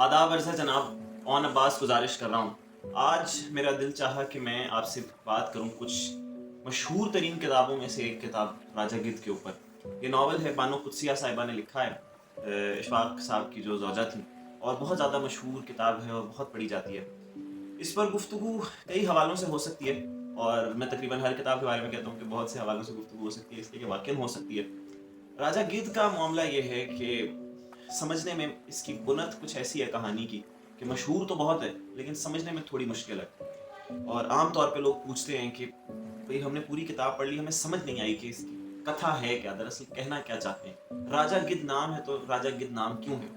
آداب عرض ہے جناب، اون عباس گزارش کر رہا ہوں۔ آج میرا دل چاہا کہ میں آپ سے بات کروں کچھ مشہور ترین کتابوں میں سے ایک کتاب راجہ گدھ کے اوپر۔ یہ ناول ہے، بانو قدسیہ صاحبہ نے لکھا ہے، اشفاق صاحب کی جو زوجہ تھیں، اور بہت زیادہ مشہور کتاب ہے اور بہت پڑھی جاتی ہے۔ اس پر گفتگو کئی حوالوں سے ہو سکتی ہے، اور میں تقریباً ہر کتاب کے بارے میں کہتا ہوں کہ بہت سے حوالوں سے گفتگو ہو سکتی ہے، اس لیے کہ واقعاً ہو سکتی ہے۔ راجہ گدھ کا معاملہ یہ ہے کہ سمجھنے میں اس کی بنت کچھ ایسی ہے کہانی کی کہ مشہور تو بہت ہے لیکن سمجھنے میں تھوڑی مشکل ہے، اور عام طور پہ لوگ پوچھتے ہیں کہ بھئی ہم نے پوری کتاب پڑھ لی، ہمیں سمجھ نہیں آئی کہ اس کی کتھا ہے کیا، دراصل کہنا کیا چاہتے ہیں۔ راجہ گدھ نام ہے تو راجہ گدھ نام کیوں ہے؟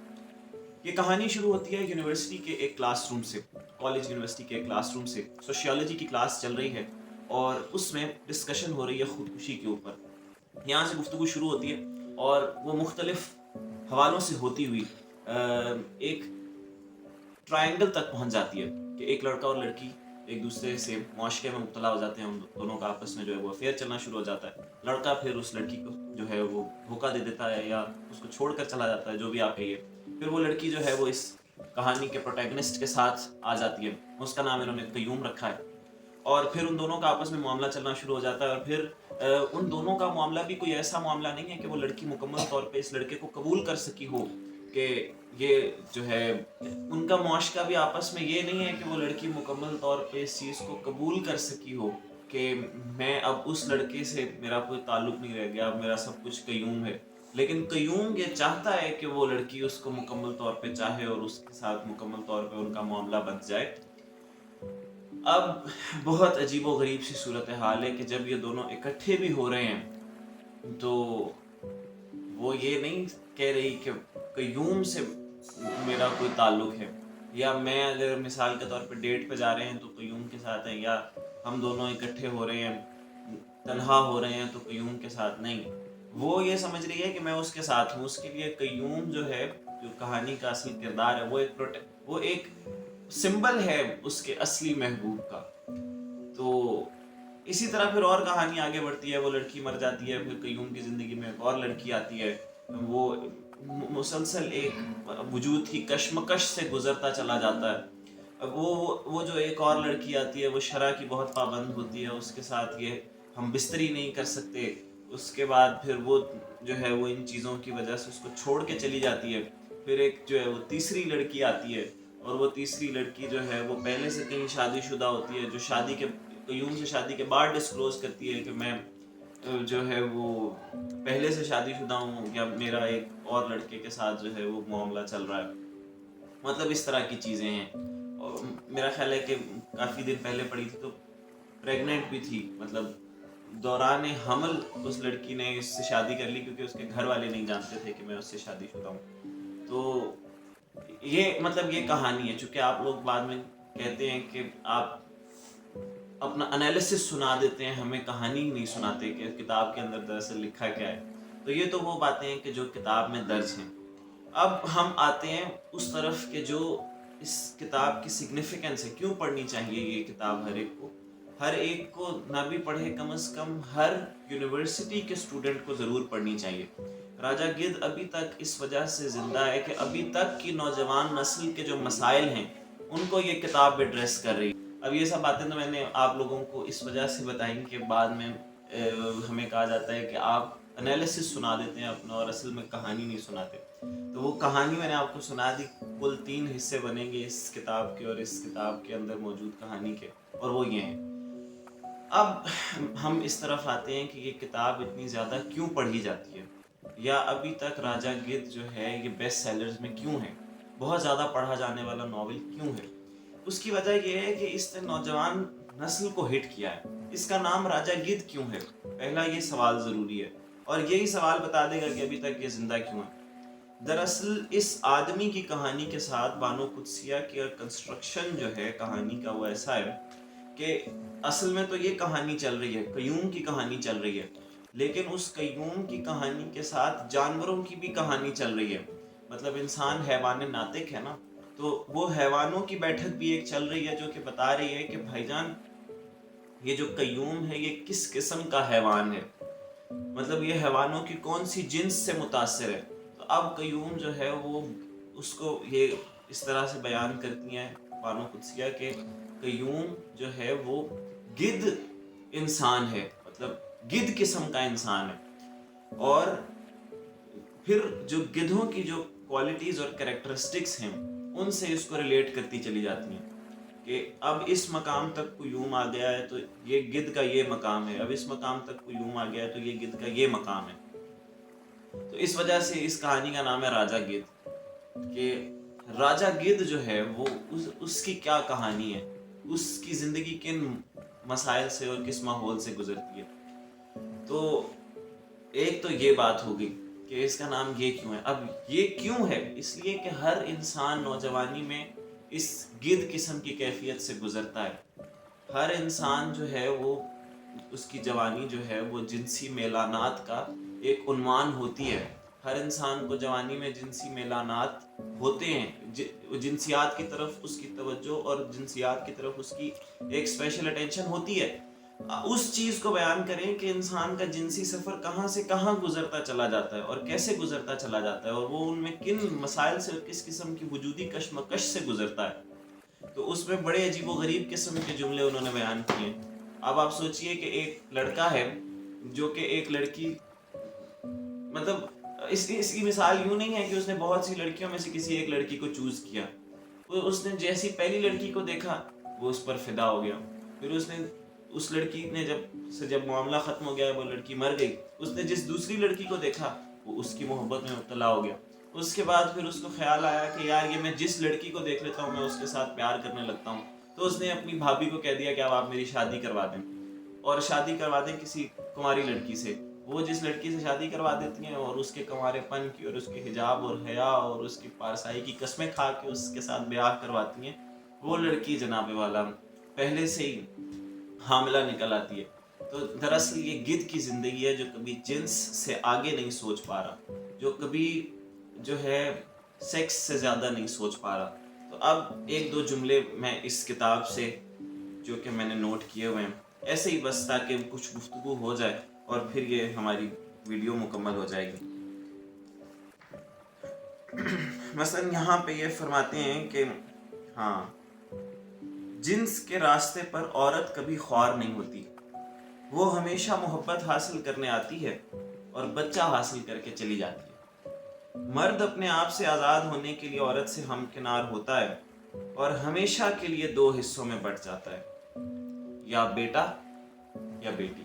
یہ کہانی شروع ہوتی ہے یونیورسٹی کے ایک کلاس روم سے، کالج یونیورسٹی کے ایک کلاس روم سے۔ سوشیالوجی کی کلاس چل رہی ہے اور اس میں ڈسکشن ہو رہی ہے خودکشی کے اوپر۔ یہاں سے گفتگو شروع ہوتی ہے اور وہ مختلف حوالوں سے ہوتی ہوئی ایک ٹرائنگل تک پہنچ جاتی ہے کہ ایک لڑکا اور لڑکی ایک دوسرے سے معاشقے میں مبتلا ہو جاتے ہیں، ان دونوں کا آپس میں جو ہے وہ افیئر چلنا شروع ہو جاتا ہے۔ لڑکا پھر اس لڑکی کو جو ہے وہ دھوکہ دے دیتا ہے یا اس کو چھوڑ کر چلا جاتا ہے، جو بھی آپ کہیے۔ پھر وہ لڑکی جو ہے وہ اس کہانی کے پروٹیگنسٹ کے ساتھ آ جاتی ہے، اس کا نام انہوں نے قیوم رکھا ہے، اور پھر ان دونوں کا آپس میں معاملہ چلنا شروع ہو جاتا ہے۔ اور پھر ان دونوں کا معاملہ بھی کوئی ایسا معاملہ نہیں ہے کہ وہ لڑکی مکمل طور پہ اس لڑکے کو قبول کر سکی ہو، کہ یہ جو ہے ان کا معاشقہ بھی آپس میں یہ نہیں ہے کہ وہ لڑکی مکمل طور پہ اس چیز کو قبول کر سکی ہو کہ میں اب اس لڑکے سے میرا کوئی تعلق نہیں رہ گیا، اب میرا سب کچھ قیوم ہے۔ لیکن قیوم یہ چاہتا ہے کہ وہ لڑکی اس کو مکمل طور پہ چاہے اور اس کے ساتھ مکمل طور پہ ان کا معاملہ بن جائے۔ اب بہت عجیب و غریب سی صورتحال ہے کہ جب یہ دونوں اکٹھے بھی ہو رہے ہیں تو وہ یہ نہیں کہہ رہی کہ قیوم سے میرا کوئی تعلق ہے، یا میں اگر مثال کے طور پہ ڈیٹ پہ جا رہے ہیں تو قیوم کے ساتھ ہیں، یا ہم دونوں اکٹھے ہو رہے ہیں تنہا ہو رہے ہیں تو قیوم کے ساتھ نہیں۔ وہ یہ سمجھ رہی ہے کہ میں اس کے ساتھ ہوں۔ اس کے لیے قیوم جو ہے، جو کہانی کا اصل کردار ہے، وہ ایک سمبل ہے اس کے اصلی محبوب کا۔ تو اسی طرح پھر اور کہانی آگے بڑھتی ہے، وہ لڑکی مر جاتی ہے، پھر قیوم کی زندگی میں ایک اور لڑکی آتی ہے، وہ مسلسل ایک وجود کی کشمکش سے گزرتا چلا جاتا ہے۔ اب وہ جو ایک اور لڑکی آتی ہے وہ شرع کی بہت پابند ہوتی ہے، اس کے ساتھ یہ ہم بستری نہیں کر سکتے۔ اس کے بعد پھر وہ جو ہے وہ ان چیزوں کی وجہ سے اس کو چھوڑ کے چلی جاتی ہے۔ پھر ایک جو ہے وہ تیسری لڑکی آتی ہے، اور وہ تیسری لڑکی جو ہے وہ پہلے سے کہیں شادی شدہ ہوتی ہے، جو قیوم سے شادی کے بعد ڈسکلوز کرتی ہے کہ میں جو ہے وہ پہلے سے شادی شدہ ہوں، یا میرا ایک اور لڑکے کے ساتھ جو ہے وہ معاملہ چل رہا ہے۔ مطلب اس طرح کی چیزیں ہیں، اور میرا خیال ہے کہ کافی دن پہلے پڑھی تھی تو پریگننٹ بھی تھی، مطلب دوران حمل اس لڑکی نے اس سے شادی کر لی کیونکہ اس کے گھر والے نہیں جانتے تھے کہ میں اس سے شادی شدہ ہوں۔ تو یہ کہانی ہے۔ چونکہ آپ لوگ بعد میں کہتے ہیں کہ آپ اپنا انالیسس سنا دیتے ہیں، ہمیں کہانی ہی نہیں سناتے کہ کتاب کے اندر دراصل لکھا کیا ہے، تو یہ تو وہ باتیں ہیں کہ جو کتاب میں درج ہیں۔ اب ہم آتے ہیں اس طرف کہ جو اس کتاب کی سگنیفیکنس ہے، کیوں پڑھنی چاہیے یہ کتاب ہر ایک کو نہ بھی پڑھے، کم از کم ہر یونیورسٹی کے اسٹوڈنٹ کو ضرور پڑھنی چاہیے۔ راجہ گدھ ابھی تک اس وجہ سے زندہ ہے کہ ابھی تک کی نوجوان نسل کے جو مسائل ہیں ان کو یہ کتاب ایڈریس کر رہی ہے۔ اب یہ سب باتیں تو میں نے آپ لوگوں کو اس وجہ سے بتائیں کہ بعد میں ہمیں کہا جاتا ہے کہ آپ انالیسس سنا دیتے ہیں اپنا اور اصل میں کہانی نہیں سناتے۔ تو وہ کہانی میں نے آپ کو سنا دی۔ کل 3 حصے بنیں گے اس کتاب کے اور اس کتاب کے اندر موجود کہانی کے، اور وہ یہ ہیں۔ اب ہم اس طرف آتے ہیں کہ یہ کتاب اتنی زیادہ کیوں پڑھی جاتی ہے، یا ابھی تک راجہ گدھ جو ہے یہ بیسٹ سیلرز میں کیوں ہے، بہت زیادہ پڑھا جانے والا ناول کیوں ہے۔ اس کی وجہ یہ ہے کہ اس نے نوجوان نسل کو ہٹ کیا ہے۔ اس کا نام راجہ گدھ کیوں ہے؟ پہلا یہ سوال ضروری ہے، اور یہی سوال بتا دے گا کہ ابھی تک یہ زندہ کیوں ہے۔ دراصل اس آدمی کی کہانی کے ساتھ بانو قدسیہ کی کنسٹرکشن جو ہے کہانی کا، وہ ایسا ہے کہ اصل میں تو یہ کہانی چل رہی ہے، قیوم کی کہانی چل رہی ہے، لیکن اس قیوم کی کہانی کے ساتھ جانوروں کی بھی کہانی چل رہی ہے۔ مطلب انسان حیوان ناطق ہے نا، تو وہ حیوانوں کی بیٹھک بھی ایک چل رہی ہے جو کہ بتا رہی ہے کہ بھائی جان یہ جو قیوم ہے یہ کس قسم کا حیوان ہے، مطلب یہ حیوانوں کی کون سی جنس سے متاثر ہے۔ تو اب قیوم جو ہے وہ اس کو یہ اس طرح سے بیان کرتی ہیں بانو قدسیہ کہ قیوم جو ہے وہ گدھ انسان ہے، مطلب گدھ قسم کا انسان ہے، اور پھر جو گدھوں کی جو کوالٹیز اور کریکٹرسٹکس ہیں ان سے اس کو ریلیٹ کرتی چلی جاتی ہیں کہ اب اس مقام تک قیوم آ گیا ہے تو یہ گدھ کا یہ مقام ہے، اب اس مقام تک قیوم آ گیا ہے تو یہ گدھ کا یہ مقام ہے۔ تو اس وجہ سے اس کہانی کا نام ہے راجہ گدھ، کہ راجہ گدھ جو ہے وہ اس کی کیا کہانی ہے، اس کی زندگی کن مسائل سے اور کس ماحول سے گزرتی ہے۔ تو ایک تو یہ بات ہوگی کہ اس کا نام یہ کیوں ہے۔ اب یہ کیوں ہے؟ اس لیے کہ ہر انسان نوجوانی میں اس گدھ قسم کی کیفیت سے گزرتا ہے۔ ہر انسان جو ہے وہ اس کی جوانی جو ہے وہ جنسی میلانات کا ایک عنوان ہوتی ہے۔ ہر انسان کو جوانی میں جنسی میلانات ہوتے ہیں، جنسیات کی طرف اس کی توجہ اور جنسیات کی طرف اس کی ایک اسپیشل اٹینشن ہوتی ہے۔ اس چیز کو بیان کریں کہ انسان کا جنسی سفر کہاں سے کہاں گزرتا چلا جاتا ہے اور کیسے گزرتا چلا جاتا ہے، اور وہ ان میں کن مسائل سے اور کس قسم کی وجودی کشمکش سے گزرتا ہے۔ تو اس میں بڑے عجیب و غریب قسم کے جملے انہوں نے بیان کیے۔ اب آپ سوچئے کہ ایک لڑکا ہے جو کہ ایک لڑکی، مطلب اس کی مثال یوں نہیں ہے کہ اس نے بہت سی لڑکیوں میں سے کسی ایک لڑکی کو چوز کیا، اس نے جیسی پہلی لڑکی کو دیکھا وہ اس پر فدا ہو گیا، پھر اس لڑکی نے جب معاملہ ختم ہو گیا، وہ لڑکی مر گئی، اس نے جس دوسری لڑکی کو دیکھا وہ اس کی محبت میں مبتلا ہو گیا۔ اس کے بعد پھر اس کو خیال آیا کہ یار یہ میں جس لڑکی کو دیکھ لیتا ہوں میں اس کے ساتھ پیار کرنے لگتا ہوں، تو اس نے اپنی بھابھی کو کہہ دیا کہ اب آپ میری شادی کروا دیں، اور شادی کروا دیں کسی کنواری لڑکی سے۔ وہ جس لڑکی سے شادی کروا دیتی ہیں اور اس کے کنوارے پن کی اور اس کے حجاب اور حیا اور اس کی پارسائی کی قسمیں کھا کے اس کے ساتھ بیاہ کرواتی ہیں، وہ لڑکی جناب والا پہلے سے ہی حاملہ نکل آتی ہے۔ تو دراصل یہ گدھ کی زندگی ہے جو کبھی جنس سے آگے نہیں سوچ پا رہا، جو کبھی جو ہے سیکس سے زیادہ نہیں سوچ پا رہا۔ تو اب ایک دو جملے میں اس کتاب سے جو کہ میں نے نوٹ کیے ہوئے ہیں ایسے ہی بس تاکہ کچھ گفتگو ہو جائے اور پھر یہ ہماری ویڈیو مکمل ہو جائے گی۔ مثلا یہاں پہ یہ فرماتے ہیں کہ ہاں، جنس کے راستے پر عورت کبھی خوار نہیں ہوتی، وہ ہمیشہ محبت حاصل کرنے آتی ہے اور بچہ حاصل کر کے چلی جاتی ہے۔ مرد اپنے آپ سے آزاد ہونے کے لیے عورت سے ہمکنار ہوتا ہے اور ہمیشہ کے لیے دو حصوں میں بٹ جاتا ہے، یا بیٹا یا بیٹی۔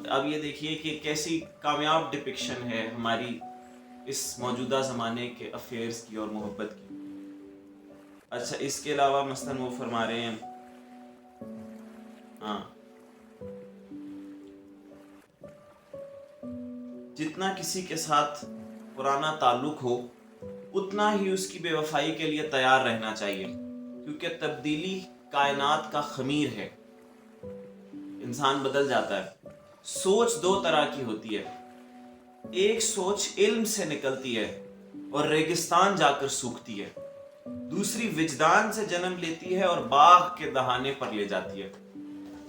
اب یہ دیکھیے کہ کیسی کامیاب ڈپکشن ہے ہماری اس موجودہ زمانے کے افیئرز کی اور محبت کی۔ اچھا، اس کے علاوہ مثلاً وہ فرما رہے ہیں جتنا کسی کے ساتھ پرانا تعلق ہو اتنا ہی اس کی بے وفائی کے لیے تیار رہنا چاہیے، کیونکہ تبدیلی کائنات کا خمیر ہے، انسان بدل جاتا ہے۔ سوچ دو طرح کی ہوتی ہے، ایک سوچ علم سے نکلتی ہے اور ریگستان جا کر سوکھتی ہے، دوسری وجدان سے جنم لیتی ہے اور باغ کے دہانے پر لے جاتی ہے۔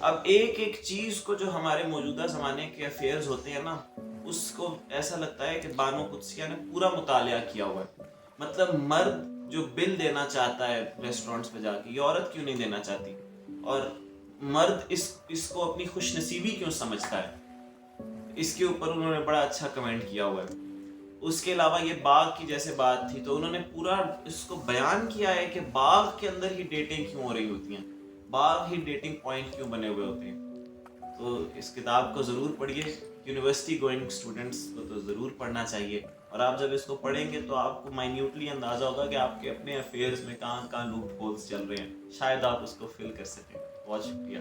اب ایک ایک چیز کو جو ہمارے موجودہ زمانے کے افیئرز ہوتے ہیں نا، اس کو ایسا لگتا ہے کہ بانو قدسیہ نے پورا مطالعہ کیا ہوا ہے۔ مطلب مرد جو بل دینا چاہتا ہے ریسٹورنٹس پہ جا کے، یہ عورت کیوں نہیں دینا چاہتی، اور مرد اس کو اپنی خوش نصیبی کیوں سمجھتا ہے، اس کے اوپر انہوں نے بڑا اچھا کمنٹ کیا ہوا ہے۔ اس کے علاوہ یہ باغ کی جیسے بات تھی تو انہوں نے پورا اس کو بیان کیا ہے کہ باغ کے اندر ہی ڈیٹنگ کیوں ہو رہی ہوتی ہیں، باغ ہی ڈیٹنگ پوائنٹ کیوں بنے ہوئے ہوتے ہیں۔ تو اس کتاب کو ضرور پڑھیے، یونیورسٹی گوئنگ اسٹوڈنٹس کو تو ضرور پڑھنا چاہیے، اور آپ جب اس کو پڑھیں گے تو آپ کو مائنیوٹلی اندازہ ہوگا کہ آپ کے اپنے افیئرز میں کہاں کہاں لوپ ہولز چل رہے ہیں، شاید آپ اس کو فل کر سکیں۔ بہت شکریہ۔